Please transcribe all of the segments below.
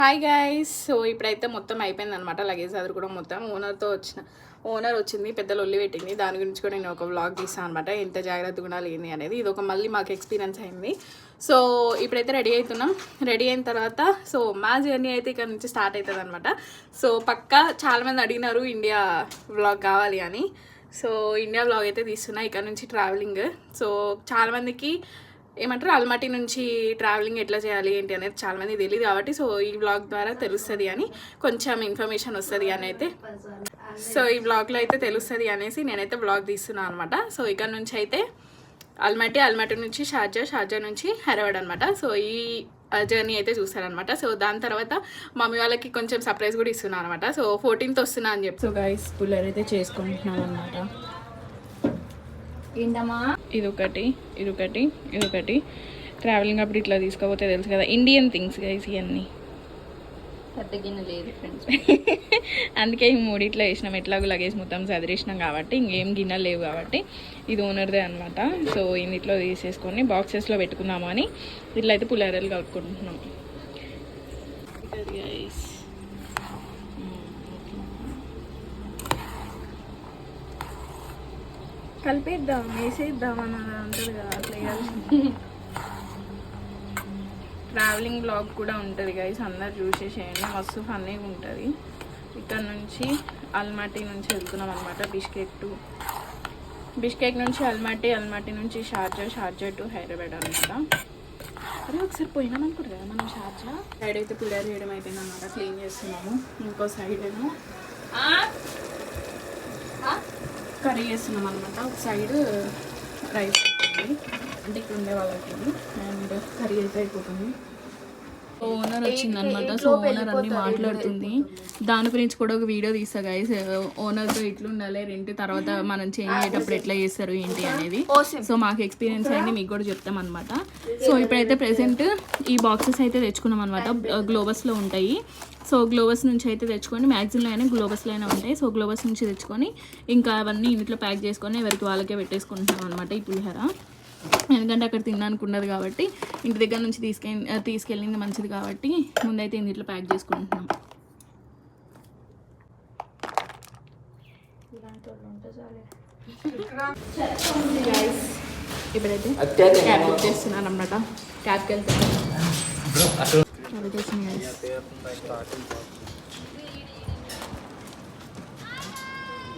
Hi guys. So ఇప్పుడైతే మొత్తం అయిపోయింది అనమాట. లగేజ్ అది కూడా మొత్తం ఓనర్ వచ్చింది, పెద్ద లొల్లి పెట్టింది. దాని గురించి కూడా నేను ఒక వ్లాగ్ తీస్తాను అనమాట, ఎంత జాగ్రత్తగా ఉండాలి ఏంది అనేది. ఇది ఒక మళ్ళీ మాకు ఎక్స్పీరియన్స్ అయింది. సో ఇప్పుడైతే రెడీ అవుతున్నాం. రెడీ అయిన తర్వాత సో మా జర్నీ అయితే ఇక్కడ నుంచి స్టార్ట్ అవుతుంది అనమాట. సో పక్కా చాలామంది అడిగినారు ఇండియా వ్లాగ్ కావాలి అని. సో ఇండియా వ్లాగ్ అయితే తీస్తున్నా, ఇక్కడ నుంచి ట్రావెలింగ్. సో చాలామందికి ఏమంటారు అల్మాటీ నుంచి ట్రావెలింగ్ ఎట్లా చేయాలి ఏంటి అనేది చాలామంది తెలియదు కాబట్టి సో ఈ వ్లాగ్ ద్వారా తెలుస్తుంది అని, కొంచెం ఇన్ఫర్మేషన్ వస్తుంది అని అయితే, సో ఈ వ్లాగ్లో అయితే తెలుస్తుంది అనేసి నేనైతే వ్లాగ్ తీస్తున్నాను అనమాట. సో ఇక్కడ నుంచి అయితే అల్మాటీ నుంచి షార్జా నుంచి హైదరాబాద్ అనమాట. సో ఈ జర్నీ అయితే చూస్తారనమాట. సో దాని తర్వాత మమ్మీ వాళ్ళకి కొంచెం సర్ప్రైజ్ కూడా ఇస్తున్నాను అనమాట. సో 14th వస్తున్నా అని చెప్పి. సో గైస్ పుల్లర్ అయితే చేసుకుంటున్నాను అనమాట. ఏంటమ్మా ఇదొకటి ట్రావెలింగ్ అప్పుడు ఇట్లా తీసుకోపోతే తెలుసు కదా, ఇండియన్ థింగ్స్ గైస్ ఇవన్నీ. పెద్ద గిన్నె లేదు ఫ్రెండ్స్, అందుకే ఈ మూడిట్లో వేసినాం. ఎట్లాగో లగేజ్ మొత్తం చదిరేసినాం కాబట్టి ఇంకేం గిన్నెలు లేవు కాబట్టి ఇది ఓనర్దే అనమాట. సో ఇన్నిట్లో తీసేసుకొని బాక్సెస్లో పెట్టుకున్నాము అని ఇట్లా అయితే పులిహోరలు కలుపుకుంటున్నాం గైస్. కలిపేద్దాం, వేసేద్దాం అని ఉంటుంది కదా, అట్లా ట్రావెలింగ్ బ్లాగ్ కూడా ఉంటుంది గైస్, అందరు చూసేసేయండి, మస్తు ఫన్నీగా ఉంటుంది. ఇక్కడ నుంచి అల్మాటీ నుంచి వెళ్తున్నాం అనమాట. బిష్కేక్ నుంచి అల్మాటీ నుంచి షార్జా టు హైదరాబాద్ అనమాట. అదే ఒకసారి పోయినాం అనుకుంటారు కదా మనం షార్జా. సైడ్ అయితే పులిహోర చేయడం అయిపోయింది అనమాట, క్లీన్ చేస్తున్నాము. ఇంకో సైడ్ ఏమో కర్రీ చేస్తున్నాం అనమాట. ఒక సైడ్ రైస్ అయిపోతుంది, అంటే ఇక్కడ ఉండే వాళ్ళకి, అండ్ కర్రీ అయితే అయిపోతుంది. ఓనర్ వచ్చిందనమాట. సో ఓనర్ అన్ని మాట్లాడుతుంది, దాని గురించి కూడా ఒక వీడియో తీస్తా గైస్. ఓనర్తో ఇట్లా ఉండాలి, రెంట్ తర్వాత మనం చేంజ్ అయ్యేటప్పుడు ఎట్లా చేస్తారు ఏంటి అనేది. సో మాకు ఎక్స్పీరియన్స్ అయింది, మీకు కూడా చెప్తాం అనమాట. సో ఇప్పుడైతే ప్రెసెంట్ ఈ బాక్సెస్ అయితే తెచ్చుకున్నాం అనమాట. గ్లోబస్లో ఉంటాయి. సో గ్లోబస్ నుంచి అయితే తెచ్చుకొని, మ్యాగ్జిన్లో అయినా గ్లోబస్లో అయినా ఉంటాయి. సో గ్లోబస్ నుంచి తెచ్చుకొని ఇంకా అవన్నీ ఇంట్లో ప్యాక్ చేసుకొని ఎవరికి వాళ్ళకే పెట్టేసుకుంటున్నాం అనమాట ఈ పులిహోర. ఎందుకంటే అక్కడ తినడానికి ఉండదు కాబట్టి, ఇంటి దగ్గర నుంచి తీసుకెళ్ళింది మంచిది కాబట్టి ముందైతే ఇంట్లో ప్యాక్ చేసుకుంటున్నాం. ఇప్పుడైతే క్యాబ్ బుక్ చేస్తున్నాను అనమాట. క్యాబ్కి వెళ్తాను.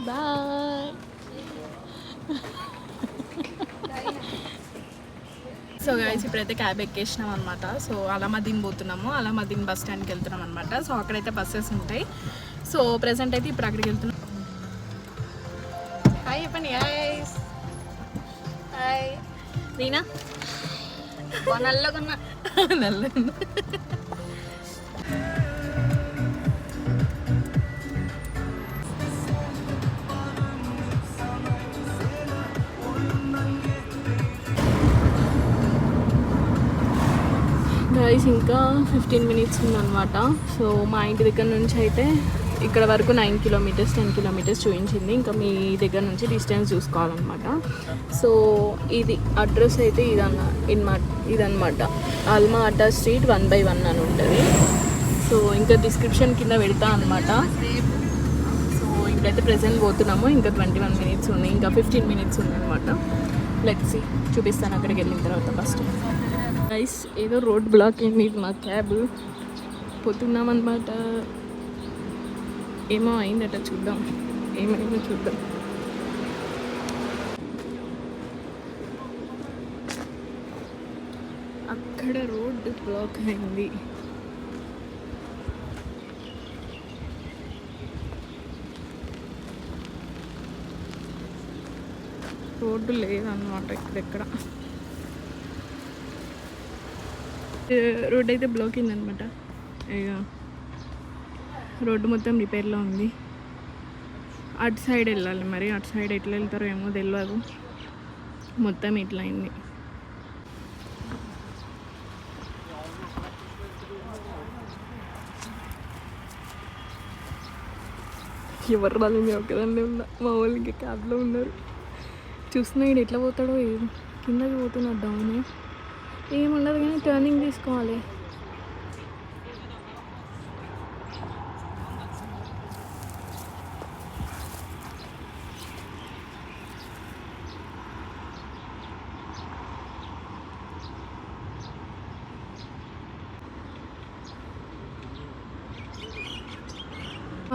బాయ్. సో గైస్ ఇప్పుడైతే క్యాబ్ ఎక్కేసినాం అనమాట. సో అలామదీన్ పోతున్నాము, అలామదీన్ బస్ స్టాండ్కి వెళ్తున్నాం అనమాట. సో అక్కడైతే బస్సెస్ ఉంటాయి. సో ప్రెసెంట్ అయితే ఇప్పుడు అక్కడికి వెళ్తున్నాం. హాయ్ చెప్పండి గైస్. హాయ్ రీనా. నల్లగున్నా గైస్ ఇంకా 15 minutes ఉందన్నమాట. సో మా ఇంటి దగ్గర నుంచి అయితే ఇక్కడ వరకు 9 kilometers 10 kilometers చూపించింది. ఇంకా మీ దగ్గర నుంచి డిస్టెన్స్ చూసుకోవాలన్నమాట. సో ఇది అడ్రస్ అయితే ఇదన్నమాట అల్మా అడ్డా స్ట్రీట్ 1/1 అని ఉంటుంది. సో ఇంకా డిస్క్రిప్షన్ కింద పెడతా అనమాట. సో ఇప్పుడైతే ప్రెసెంట్ పోతున్నాము. ఇంకా 21 minutes ఉంది, ఇంకా 15 minutes ఉంది అనమాట. లెట్స్ చూపిస్తాను అక్కడికి వెళ్ళిన తర్వాత. ఫస్ట్ గైస్ ఏదో రోడ్ బ్లాక్ అయింది, మా క్యాబ్ పోతున్నాం అనమాట. ఏమో అయిందట, చూద్దాం ఏమైందో చూద్దాం. అక్కడ రోడ్ బ్లాక్ అయింది. రోడ్డు లేదన్నమాట ఇక్కడెక్కడ. రోడ్ అయితే బ్లాక్ అయిందనమాట. ఇక రోడ్డు మొత్తం రిపేర్లో ఉంది. అటు సైడ్ వెళ్ళాలి, మరి అటు సైడ్ ఎట్లా వెళ్తారో ఏమో తెలియదు. మొత్తం ఇట్లా అయింది. ఎవరు రాలి మీ ఒక్కదాన్నే ఉన్నా, మా వాళ్ళు ఇంకా క్యాబ్లో ఉన్నారు. చూస్తున్నా ఇక్కడ ఎట్లా పోతాడో, కిందకి పోతున్నాడు డౌన్. ఏముండదు కానీ టర్నింగ్ తీసుకోవాలి.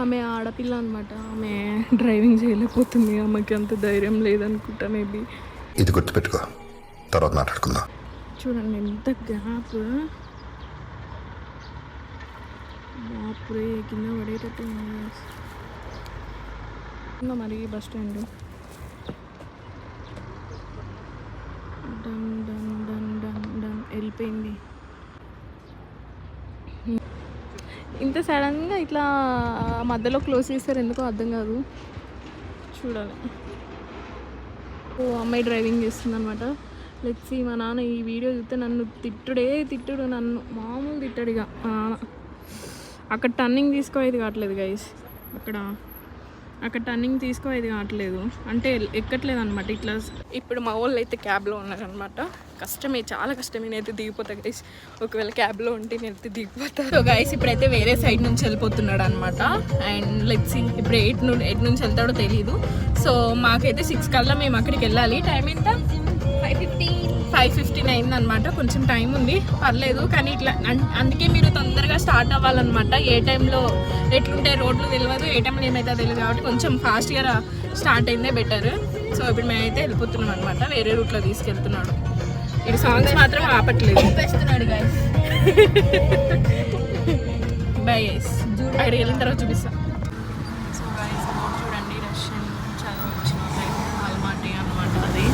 ఆమె ఆడపిల్ల అనమాట, ఆమె డ్రైవింగ్ చేయలేకపోతుంది, ఆమెకి అంత ధైర్యం లేదనుకుంటా మేబీ. ఇది గుర్తుపెట్టుకో, తర్వాత మాట్లాడుకుందాం. చూడండి ఎంత గ్యాప్, బాపురే కింద పడేటట్టు మరి bus stand. Done done done done done వెళ్ళిపోయింది. ఇంత సడన్గా ఇట్లా మధ్యలో క్లోజ్ చేస్తారు ఎందుకో అర్థం కాదు. చూడాలి. ఓ అమ్మాయి డ్రైవింగ్ చేస్తుంది అనమాట. లెట్స్ మా నాన్న ఈ వీడియో చూస్తే నన్ను తిట్టుడు, నన్ను మామూలు తిట్టాడు ఇక మా నాన్న. అక్కడ టర్నింగ్ తీసుకోవేది కావట్లేదు గైస్, అక్కడ టర్నింగ్ తీసుకోవేది కావట్లేదు అంటే ఎక్కట్లేదు అనమాట ఇట్లా. ఇప్పుడు మా వాళ్ళు అయితే క్యాబ్లో ఉన్నారనమాట. కష్టమే, చాలా కష్టమే. నేనైతే దిగిపోతా గైస్, ఒకవేళ క్యాబ్లో ఉంటే నేనైతే దిగిపోతా. సో గైస్ ఇప్పుడైతే వేరే సైడ్ నుంచి వెళ్ళిపోతున్నాడు అనమాట. అండ్ లెట్స్ సీ ఇప్పుడు ఎయిట్ నుంచి వెళ్తాడో తెలీదు. సో మాకైతే 6 కల్లా మేము అక్కడికి వెళ్ళాలి. టైం ఎంత? 5:15 అయింది అనమాట. కొంచెం టైం ఉంది, పర్లేదు. కానీ ఇట్లా అందుకే మీరు తొందరగా స్టార్ట్ అవ్వాలన్నమాట. ఏ టైంలో ఎట్లుంటే రోడ్లు తెలియదు, ఏ టైంలో ఏమైతే తెలియదు, కాబట్టి కొంచెం ఫాస్ట్గా స్టార్ట్ అయిందే బెటర్. సో ఇప్పుడు మేమైతే వెళ్ళిపోతున్నాం అనమాట, వేరే రూట్లో తీసుకెళ్తున్నాడు. ఇది సాంగ్స్ మాత్రం ఆపట్లేదు. బై గైస్, అక్కడికి వెళ్ళిన తర్వాత చూపిస్తాం. సో గైస్ చూడండి, రష్యన్ చదువు వచ్చిన అల్మాటీ అనమాట. అది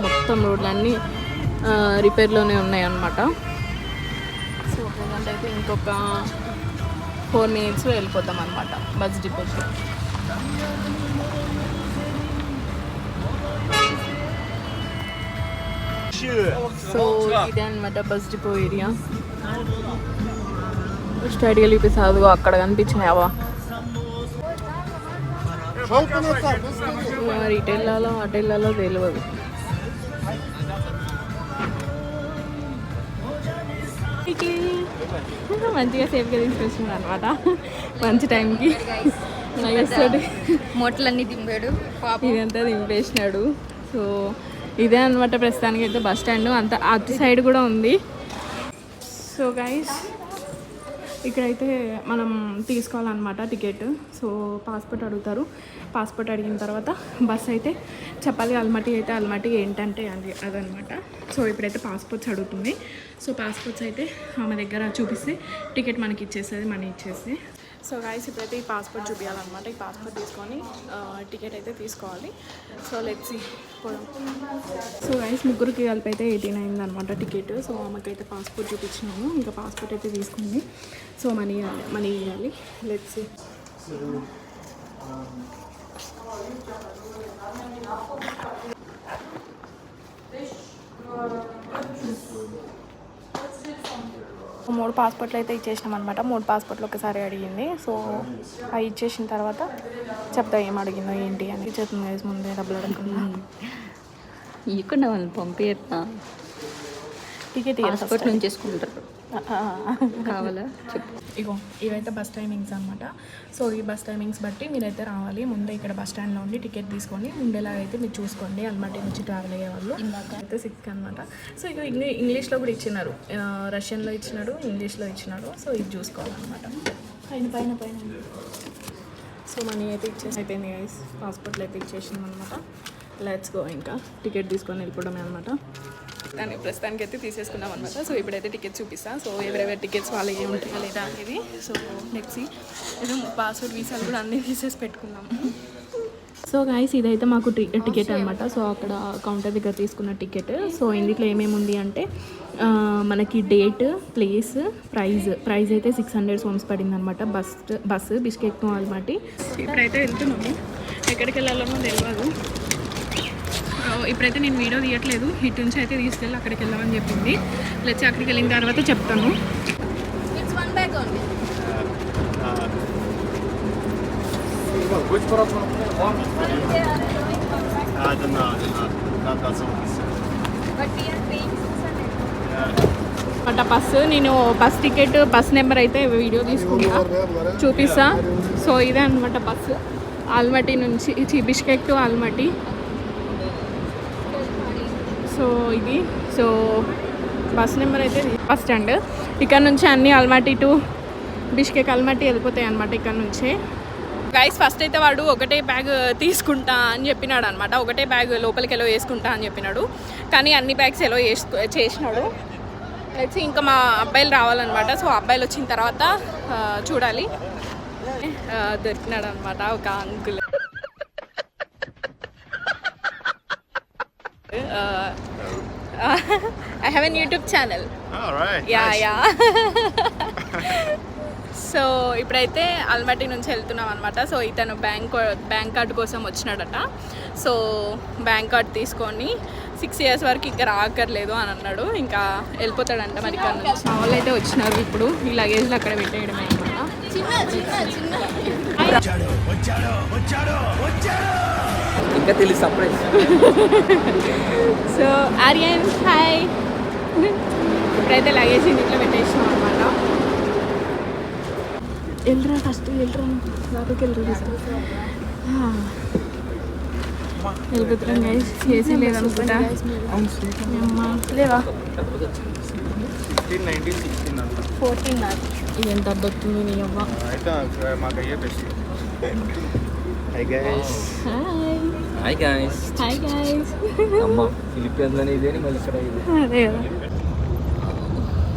మొత్తం రోడ్లన్నీ రిపేర్లోనే ఉన్నాయి అన్నమాట. సో ప్రజెంట్ అయితే ఇంకొక 4 minutes వెళ్ళిపోతాం అనమాట బస్ డిపోకి. సో ఇదే అనమాట బస్ డిపో ఏరియా. స్టడీగా చూపిస్తావు, అక్కడ కనిపించావా రిటైల్లో హోటల్లో తెలియదు. మంచిగా సేఫ్గా తీసుకొచ్చింది అనమాట, మంచి టైంకి. మోటలన్నీ దింపాడు, ఇదంతా దింపేసినాడు. సో ఇదే అనమాట ప్రస్తుతానికి అయితే బస్ స్టాండ్. అంత అటు సైడ్ కూడా ఉంది. సో గైస్ ఇక్కడైతే మనం తీసుకోవాలన్నమాట టికెట్. సో పాస్పోర్ట్ అడుగుతారు. పాస్పోర్ట్ అడిగిన తర్వాత బస్ అయితే చెప్పాలి. అల్మటీ అయితే అల్మటీ ఏంటంటే అదనమాట. సో ఇప్పుడైతే పాస్పోర్ట్స్ అడుగుతుంది. సో పాస్పోర్ట్స్ అయితే ఆమె దగ్గర చూపిస్తే టికెట్ మనకి ఇచ్చేస్తుంది, మనీ ఇచ్చేసి. సో గైస్ ఇప్పుడైతే ఈ పాస్పోర్ట్ చూపించాలన్నమాట. ఈ పాస్పోర్ట్ తీసుకొని టికెట్ అయితే తీసుకోవాలి. సో లెట్స్ పోదాం. సో గైస్ ముగ్గురికి కలిపి అయితే 18 అయిందనమాట టికెట్. సో ఆమెకైతే పాస్పోర్ట్ చూపించినాము, ఇంకా పాస్పోర్ట్ అయితే తీసుకుంది. సో మనీ ఇవ్వాలి. లెట్స్ మూడు పాస్పోర్ట్లు అయితే ఇచ్చేసినాం అనమాట. 3 పాస్పోర్ట్లు ఒకసారి అడిగింది. సో అవి ఇచ్చేసిన తర్వాత చెప్తా ఏం అడిగిందో ఏంటి అని. ఇచ్చేస్తుంది గైస్, ముందే డబ్బులు అడగకుండా. ఇక్కడ వాళ్ళు పంపిస్తా టికెట్ పాస్పోర్ట్ నుంచి చేసుకుంటారు. కావాలా చెప్పు. ఇగో ఇవైతే బస్ టైమింగ్స్ అనమాట. సో ఈ బస్ టైమింగ్స్ బట్టి మీరైతే రావాలి. ముందే ఇక్కడ బస్ స్టాండ్లో ఉండి టికెట్ తీసుకొని ఉండేలాగా అయితే మీరు చూసుకోండి. అల్మాటీ నుంచి ట్రావెల్ అయ్యే వాళ్ళు. ఇందాక అయితే 6 అనమాట. సో ఇక ఇంగ్లీష్లో కూడా ఇచ్చినారు, రష్యన్లో ఇచ్చినాడు, ఇంగ్లీష్లో ఇచ్చినాడు. సో ఇది చూసుకోవాలన్నమాట. పైన సో మనీ అయితే అయిపోయింది గైస్. పాస్పోర్ట్లు అయితే ఇచ్చేసినాం అనమాట. Let's go. ఇంకా టికెట్ తీసుకొని వెళ్ళిపోవడమే అనమాట. దాన్ని ప్రస్తుతానికి అయితే తీసేసుకున్నాం అనమాట. సో ఇప్పుడైతే టికెట్స్ చూపిస్తాను. సో ఎవరెవరి టికెట్స్ వాళ్ళకి ఏముంటాయా లేదా అనేది. సో నెక్స్ట్ ఇది పాస్పోర్ట్ వీసాలు కూడా అన్నీ తీసేసి పెట్టుకున్నాము. సో గైస్ ఇదైతే మాకు టికెట్ అనమాట. సో అక్కడ కౌంటర్ దగ్గర తీసుకున్న టికెట్. సో ఇందులో ఏమేమి ఉంది అంటే మనకి డేట్, ప్లేస్, ప్రైజ్ అయితే 600 సోమ్స్ పడింది అనమాట. Bus Bishkek to Almaty. ఇప్పుడైతే వెళ్తున్నాము. ఎక్కడికి వెళ్ళాలో తెలియదు. ఇప్పుడైతే నేను వీడియో తీయట్లేదు. ఇటు నుంచి అయితే తీసుకెళ్ళి అక్కడికి వెళ్ళామని చెప్పింది. లేచి అక్కడికి వెళ్ళిన తర్వాత చెప్తాను. నేను బస్ టికెట్, బస్ నెంబర్ అయితే వీడియో తీసుకుంటా, చూపిస్తా. సో ఇదే అనమాట బస్సు, ఆల్మటీ నుంచి బిష్కెక్ టు ఆల్మటీ. సో ఇది బస్ నెంబర్ అయితే బస్ స్టాండ్. ఇక్కడ నుంచి అన్ని అల్మాటీ టు బిష్కెక్ అల్మట్టి వెళ్ళిపోతాయి అనమాట ఇక్కడ నుంచే. గైస్ ఫస్ట్ అయితే వాడు ఒకటే బ్యాగ్ తీసుకుంటా అని చెప్పినాడు అనమాట. ఒకటే బ్యాగ్ లోపలికి ఎలా వేసుకుంటా అని చెప్పినాడు, కానీ అన్ని బ్యాగ్స్ ఎలా చేసినాడు. అయితే ఇంకా మా అబ్బాయిలు రావాలన్నమాట. సో అబ్బాయిలు వచ్చిన తర్వాత చూడాలి. దొరికినాడు అనమాట ఒక uncle. I have a YouTube channel. All right. Yeah so ఇప్పుడైతే అల్మట్టి నుంచి వెళ్తున్నాం అనమాట. సో ఇతను బ్యాంక్ కార్డు కోసం వచ్చినాడట. సో బ్యాంక్ కార్డు తీసుకొని 6 years వరకు ఇంకా రాకర్లేదు అని అన్నాడు. ఇంకా వెళ్ళిపోతాడంట మరి ఇక్కడ నుంచి. మా వాళ్ళు అయితే వచ్చినారు. ఇప్పుడు ఈ లగేజ్లు అక్కడ పెట్టేయడమే అనమాట. ఇంకా తెలియదు సర్ప్రైజ్. So Aryan hi. ఇప్పుడైతే లగేజ్ ఇంట్లో పెట్టేసినాం అనమాట. వెళ్ళరా ఫస్ట్ వెళ్ళరా లోపలికి వెళ్ళరా. వెళ్ళిపోతున్నాం గైస్. ఏసీ లేదనుకుంటా. అమ్మా లేవా 14 ఇది ఎంత అద్దొస్తుంది నీ అమ్మ. Hi guys. Hi guys. అమ్మ ఫిలిప్పీన్స్లోనే ఇదే మళ్ళీ ఇక్కడ ఇది. అదే కదా.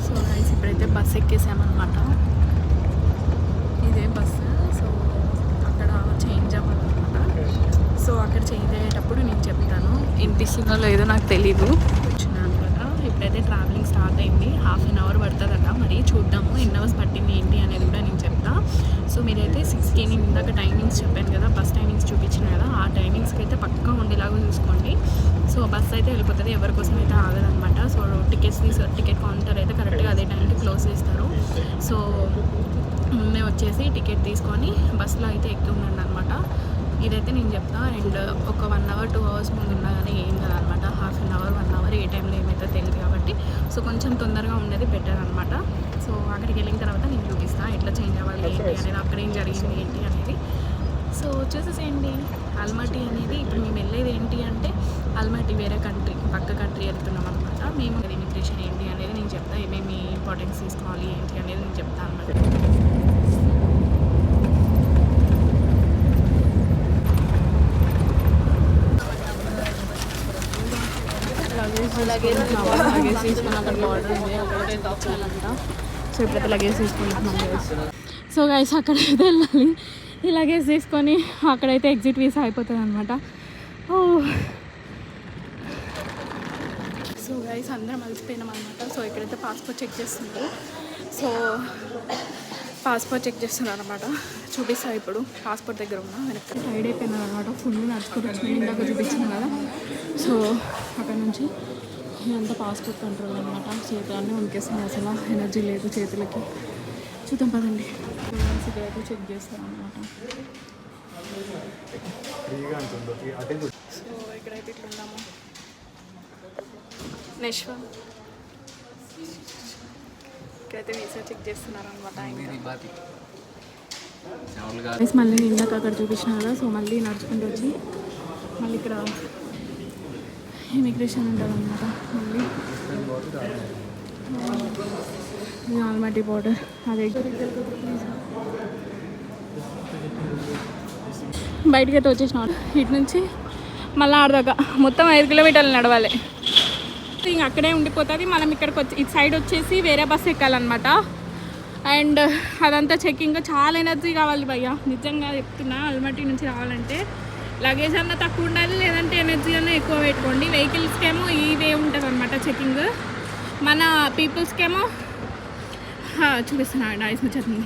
సో గైస్ ఇప్పుడైతే బస్ ఎక్కేసామన్నమాట. ఇదే బస్సు. సో అక్కడ చేంజ్ అవ్వాలన్నమాట. సో అక్కడ చేంజ్ అయ్యేటప్పుడు నేను చెప్తాను. వినిపిస్తుందో లేదో నాకు తెలీదు. వచ్చినాను అనమాట. ఇప్పుడైతే ట్రావెలింగ్ స్టార్ట్ అయింది. 1/2 hour పడుతుందట. మరి చూద్దాము ఎన్ని అవర్స్ పట్టింది ఏంటి అనేది కూడా నేను చెప్తా. సో మీరైతే 6కి నేను ఇందాక టైమింగ్స్ చెప్పాను కదా, బస్ టైమింగ్స్ చూపించిన కదా, ఆ టైమింగ్స్కి అయితే పక్కా ఉండేలాగా చూసుకోండి. సో బస్ అయితే వెళ్ళిపోతుంది, ఎవరి కోసం అయితే ఆగదనమాట. సో టికెట్ కౌంటర్ అయితే కరెక్ట్గా అదే టైంకి క్లోజ్ చేస్తారు. సో ముందే వచ్చేసి టికెట్ తీసుకొని బస్సులో అయితే ఎక్కి ఉండండి అనమాట. ఇదైతే నేను చెప్తా. అండ్ ఒక 1 hour 2 hours ముందు ఉన్నా కానీ ఏం కదనమాట. 1/2 hour 1 hour ఏ టైంలో ఏమైతే తెలియదు కాబట్టి సో కొంచెం తొందరగా ఉండేది బెటర్ అనమాట. సో అక్కడికి వెళ్ళిన తర్వాత నేను చూపిస్తాను ఎట్లా చేంజ్ అవ్వాలి ఏంటి అనేది, అక్కడ ఏం జరిగింది ఏంటి అనేది. సో చూసేసేయండి. అల్మట్టి అనేది ఇప్పుడు మేము వెళ్ళేది ఏంటి అంటే అల్మట్టి వేరే కంట్రీ, పక్క కంట్రీ వెళ్తున్నాం అనమాట. మేము ఇమిగ్రేషన్ ఏంటి అనేది నేను చెప్తాను. ఏమేమి ఇంపార్టెన్స్ తీసుకోవాలి ఏంటి అనేది నేను చెప్తాను అనమాట. లగేజ్ తీసుకుని అక్కడ బార్డర్ ఉంది, అక్కడికైతే వచ్చానంట. సో ఇప్పుడైతే లగేజ్ తీసుకుంటున్నాం. సో గైస్ అక్కడైతే వెళ్ళాలి. ఈ లగేజ్ తీసుకొని అక్కడైతే ఎగ్జిట్ వీసా అయిపోతుంది అనమాట. సో గైస్ అందరం అలసిపోయినాం అనమాట. సో ఇక్కడైతే పాస్పోర్ట్ చెక్ చేస్తున్నారు. సో పాస్పోర్ట్ చెక్ చేస్తున్నారు అనమాట. చూపిస్తా ఇప్పుడు. పాస్పోర్ట్ దగ్గర ఉన్నా వెనక్కి టైడ్ అయిపోయినారు అనమాట. ఫుల్ నడుచుకుంటూ వచ్చినాయి ఇందాక చూపించాను కదా. సో అక్కడ నుంచి ఇదంతా పాస్పోర్ట్ కంట్రోల్ అనమాట. చేతులన్నీ ఉనికేస్తున్నాయి, అసలు ఎనర్జీ లేదు చేతులకి. చూద్దాం పదండి. ఇక్కడైతే చెక్ చేస్తాను అనమాట. సో ఇక్కడైతే ఇట్లా ఉన్నాము. నెక్స్ట్ ఇక్కడైతే వీసా చెక్ చేస్తున్నారు అనమాట. మళ్ళీ ఇందాక అక్కడ చూపించిన కదా. సో మళ్ళీ నడుచుకుంటూ వచ్చి మళ్ళీ ఇక్కడ ఇమిగ్రేషన్ ఉంటుంది అనమాట. మళ్ళీ ఆల్మట్టి బోర్డర్ అదే బయటకి అయితే వచ్చేసినాం. ఇటు నుంచి మళ్ళీ ఆడదాకా మొత్తం 5 kilometers నడవాలి. ఇంక అక్కడే ఉండిపోతుంది. మనం ఇక్కడికి వచ్చి ఇటు సైడ్ వచ్చేసి వేరే బస్సు ఎక్కాలన్నమాట. అండ్ అదంతా చెక్కింగ్. చాలా ఎనర్జీ కావాలి భయ్య, నిజంగా చెప్తున్నా. అల్మట్టి నుంచి రావాలంటే లగేజ్ అన్నా తక్కువ ఉండాలి, లేదంటే ఎనర్జీ అన్నా ఎక్కువ పెట్టుకోండి. వెహికల్స్కేమో ఇవే ఉంటుంది అనమాట చెక్కింగ్. మన పీపుల్స్కేమో చూపిస్తున్నాను ఐస్ ముచ్చట్ని.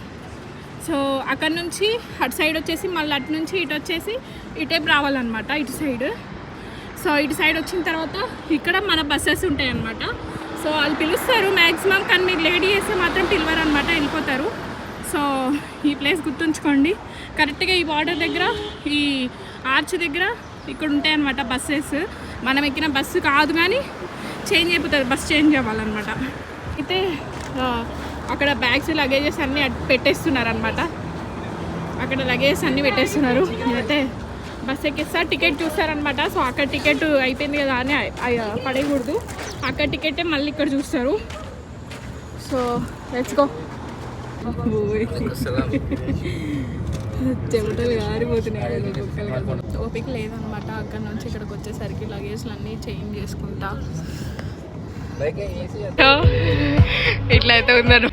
సో అక్కడ నుంచి అటు సైడ్ వచ్చేసి మళ్ళీ అటు నుంచి ఇటు వచ్చేసి ఇటేపు రావాలన్నమాట, ఇటు సైడ్. సో ఇటు సైడ్ వచ్చిన తర్వాత ఇక్కడ మన బస్సెస్ ఉంటాయి అన్నమాట. సో వాళ్ళు పిలుస్తారు మ్యాక్సిమం, కానీ మీరు లేట్ చేస్తే మాత్రం పిలవరు అనమాట, వెళ్ళిపోతారు. సో ఈ ప్లేస్ గుర్తుంచుకోండి. కరెక్ట్గా ఈ బార్డర్ దగ్గర, ఈ ఆర్చ్ దగ్గర ఇక్కడ ఉంటాయన్నమాట బస్సెస్. మనం ఎక్కిన బస్సు కాదు కానీ చేంజ్ అయిపోతుంది, బస్ చేంజ్ అవ్వాలన్నమాట. అయితే అక్కడ బ్యాగ్స్ లగేజెస్ అన్నీ పెట్టేస్తున్నారు అనమాట. అక్కడ లగేజెస్ అన్నీ పెట్టేస్తున్నారు. అయితే బస్ ఎక్కిస్తా టికెట్ చూస్తారనమాట. సో అక్కడ టికెట్ అయిపోయింది కదా అని పడేయకూడదు, అక్కడ టికెటే మళ్ళీ ఇక్కడ చూస్తారు. So let's go. చెమటలు గారిపోతున్నాయి ఓపిక లేదనమాట. అక్కడ నుంచి ఇక్కడికి వచ్చేసరికి లగేజ్లు అన్నీ చేంజ్ చేసుకుంటా ఇట్లా అయితే ఉందను.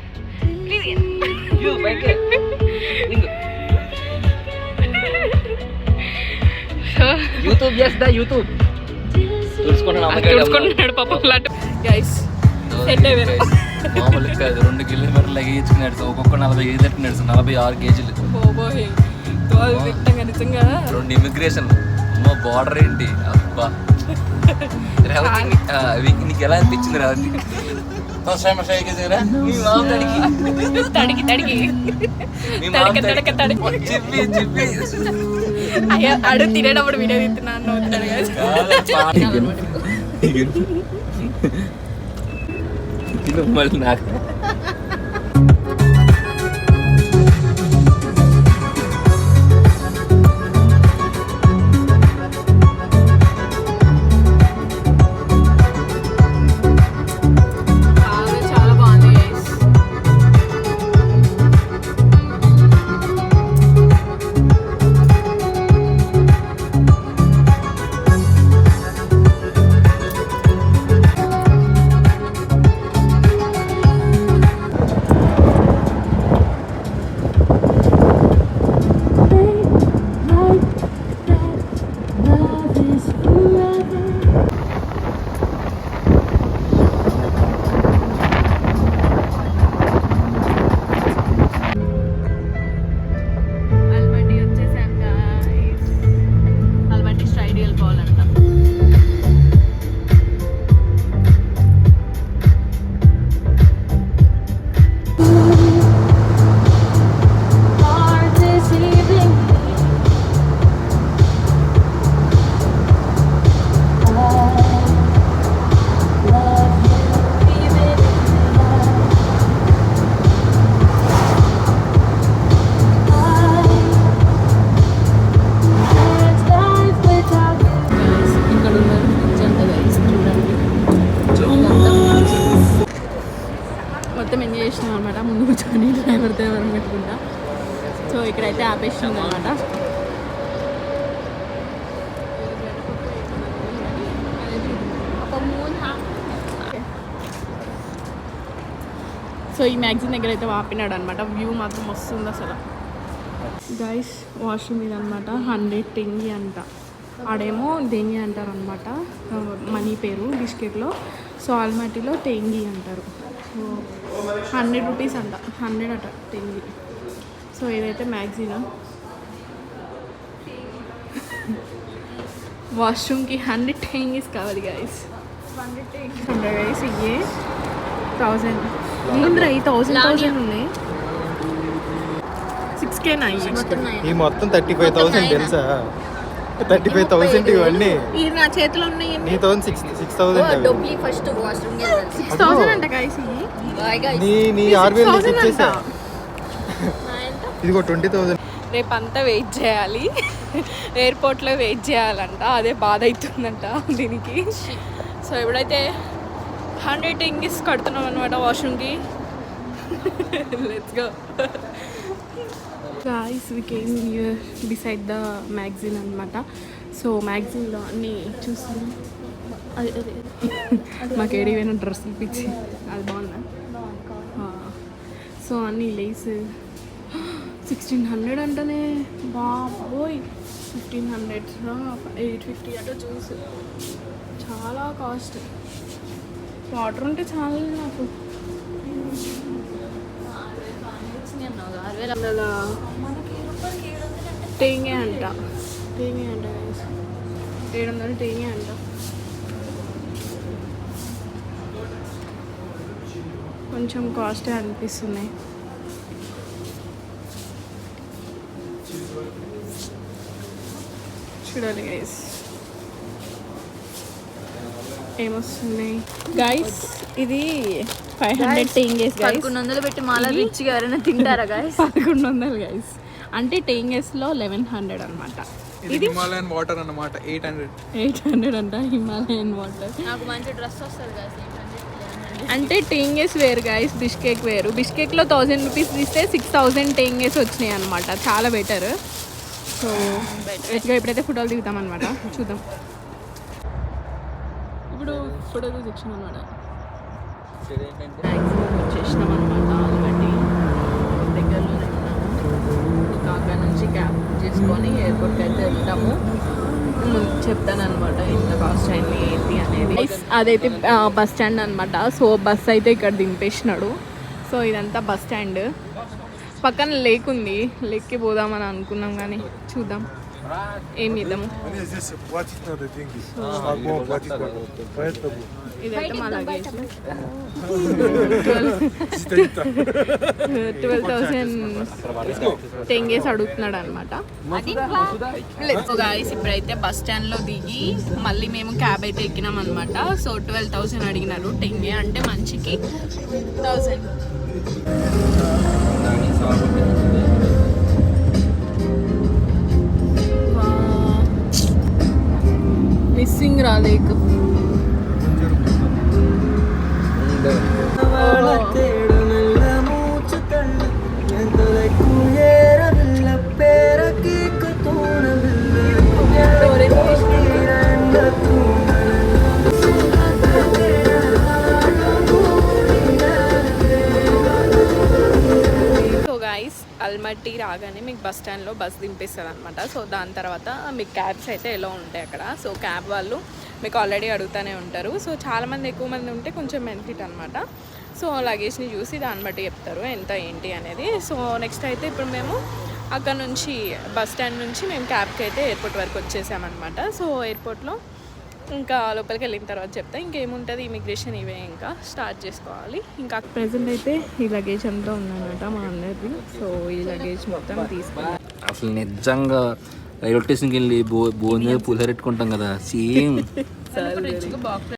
యూట్యూబ్ చేస్తా యూట్యూబ్ చూసుకుంటున్నాడు పాపం లాంటి గైస్ సెట్ అయిపోయారు. మామూలు కాదు 2 కిలోమీటర్లు లగేజ్ ఒక్కొక్క 45 నడుచు 46 కేజీలు. పోబోయే తోలు తిట్టంగా నిజంగా 2 ఇమిగ్రేషన్ అమ్మో బార్డర్ ఏంటి అబ్బా. నీకు ఎలా అనిపించింది రావతి? తడికి తడికి చెప్పి చెప్పి అయ్యో అడుగు తినేటప్పుడు వీడియో తింటున్నాను మళ్ళీ నాకు చాలా బాగుంది guys. అల్మట్టి వచ్చేసాం guys. అల్మట్టి స్ట్రైట్ వెళ్ళిపోవాలంట. ఇక్కడ ఉన్నారు ఫ్రిడ్జ్ అంట guys, చూడండి. మొత్తం ఎంజాయ్ చేసినాం అనమాట. ముందు కూర్చొని డ్రైవర్తో ఎవరు పెట్టుకుంటా. సో ఇక్కడైతే ఆపేస్తుంది అనమాట. సో ఈ మ్యాగజైన్ దగ్గర అయితే ఆపినాడు అనమాట. వ్యూ మాత్రం వస్తుంది అసలు గైస్. వాష్రూమ్ ఇది అనమాట. 100 టెంగి అంట. ఆడేమో దెంగి అంటారు అనమాట, మనీ పేరు బిస్కెట్లో. సో ఆల్మట్టిలో టెంగి అంటారు. సో 100 రూపీస్ అంట, 100 అట టెంగి. సో ఇదైతే మ్యాగజైన్. వాష్రూమ్కి 100 టెంగీస్ కావాలి గైస్. 100 గైస్. ఇవే 1000 ముందర 1000 ఉన్నాయి. 6K ఈ మొత్తం 35,000 తెలుసా? 35,000 ఇవన్నీ ఇది నా చేతిలో ఉన్నాయి. నీ 6,000 6,000 అంట గైస్. నీ ఆర్బీఎల్ ఇచ్చేసా. ఇదిగో 20,000. రేపంతా వెయిట్ చేయాలి, ఎయిర్పోర్ట్లో వెయిట్ చేయాలంట. అదే బాధ అవుతుందంట దీనికి. సో ఎప్పుడైతే 100 టెంగీస్ కడుతున్నాం అనమాట వాష్రూమ్కి. Let's go guys. We came here beside the magazine అనమాట. సో మ్యాగజైన్లో అన్నీ చూస్తున్నాం. అదే మాకు ఏడిపోయిన డ్రెస్సులు పిచ్చి అది బాగుందా. సో అన్నీ లేస్ 1600 అంటేనే బాబోయ్. 1500 850 అట జ్యూస్. చాలా కాస్ట్. వాటర్ ఉంటే చాలా నాకు. టేంగే అంట, టేంగే అంట guys. 700 టేంగే అంట. కొంచెం కాస్టే అనిపిస్తున్నాయి. చూడాలి గైస్ ఏమొస్తున్నాయి. గైస్ ఇది 500 టేంగేస్ గైస్. 1100 పెట్టి మాలా రిచ్గా ఎవరైనా తింటారా గైస్? 1100 గైస్. అంటే టేంగేస్లో 1100 అనమాట. ఇది హిమాలయన్ వాటర్ అన్నమాట. 800 అంట హిమాలయన్ వాటర్. నాకు మంచి డ్రెస్ వస్తుంది గైస్. అంటే టెంగేస్ వేరు గైస్, బిష్కేక్ వేరు. బిష్కేక్లో 1000 రూపీస్ తీస్తే 6000 టెంగేస్ వచ్చినాయి అనమాట. చాలా బెటర్. సో ఇప్పుడైతే ఫోటోలు దిగుతాం అనమాట. చూద్దాం. ఇప్పుడు ఫోటో సెక్షన్ అనమాట. మ్యాక్సిమం వచ్చేసినాం అనమాట. ఆల్రెడీ దగ్గరలోనే ఉన్నాము. ఇంకా అక్కడ నుంచి క్యాబ్ చేసుకొని ఎయిర్పోర్ట్కి అయితే వెళ్తాము. చెప్తాను అనమాట ఎంత కాస్ట్ అయింది ఏంటి అనేది. అదైతే బస్ స్టాండ్ అనమాట. సో బస్ అయితే ఇక్కడ దింపేసినాడు. సో ఇదంతా బస్ స్టాండ్. పక్కన లేక్ ఉంది, లేక్కి పోదామని అనుకున్నాం కానీ చూద్దాం ఏం చేద్దాము. ఇదైతే మా లగేజ్ 12,000 టెంగేస్ అడుగుతున్నాడు అనమాట. గాయస్ ఇప్పుడైతే బస్ స్టాండ్లో దిగి మళ్ళీ మేము క్యాబ్ అయితే ఎక్కినాం అనమాట. సో 12,000 అడిగినారు టెంగే, అంటే మంచికి 1000. మిస్సింగ్ రాలేక అల్మట్టి రాగానే మీకు బస్ స్టాండ్లో బస్ దింపిస్తుంది అనమాట. సో దాని తర్వాత మీకు క్యాబ్స్ అయితే ఎలా ఉంటాయి అక్కడ. సో క్యాబ్ వాళ్ళు మీకు ఆల్రెడీ అడుగుతూనే ఉంటారు. సో చాలామంది ఎక్కువ మంది ఉంటే కొంచెం బెనిఫిట్ అనమాట. సో లగేజ్ని చూసి దాన్ని బట్టి చెప్తారు ఎంత ఏంటి అనేది. సో నెక్స్ట్ అయితే ఇప్పుడు మేము అక్కడ నుంచి బస్ స్టాండ్ నుంచి మేము క్యాబ్కి అయితే ఎయిర్పోర్ట్ వరకు వచ్చేసామన్నమాట. సో ఎయిర్పోర్ట్లో ఇంకా లోపలికి వెళ్ళిన తర్వాత చెప్తా ఇంకేముంటుంది. ఇమిగ్రేషన్ ఇవే ఇంకా స్టార్ట్ చేసుకోవాలి. ఇంకా ప్రెజెంట్ అయితే ఈ లగేజ్ అంతా ఉందన్నమాట మా అందరిది. సో ఈ లగేజ్ మొత్తం తీసుకుని అసలు నిజంగా రైల్వే స్టేషన్కి వెళ్ళి భోజనం పులిహోర పెట్టుకుంటాం కదా సేమ్.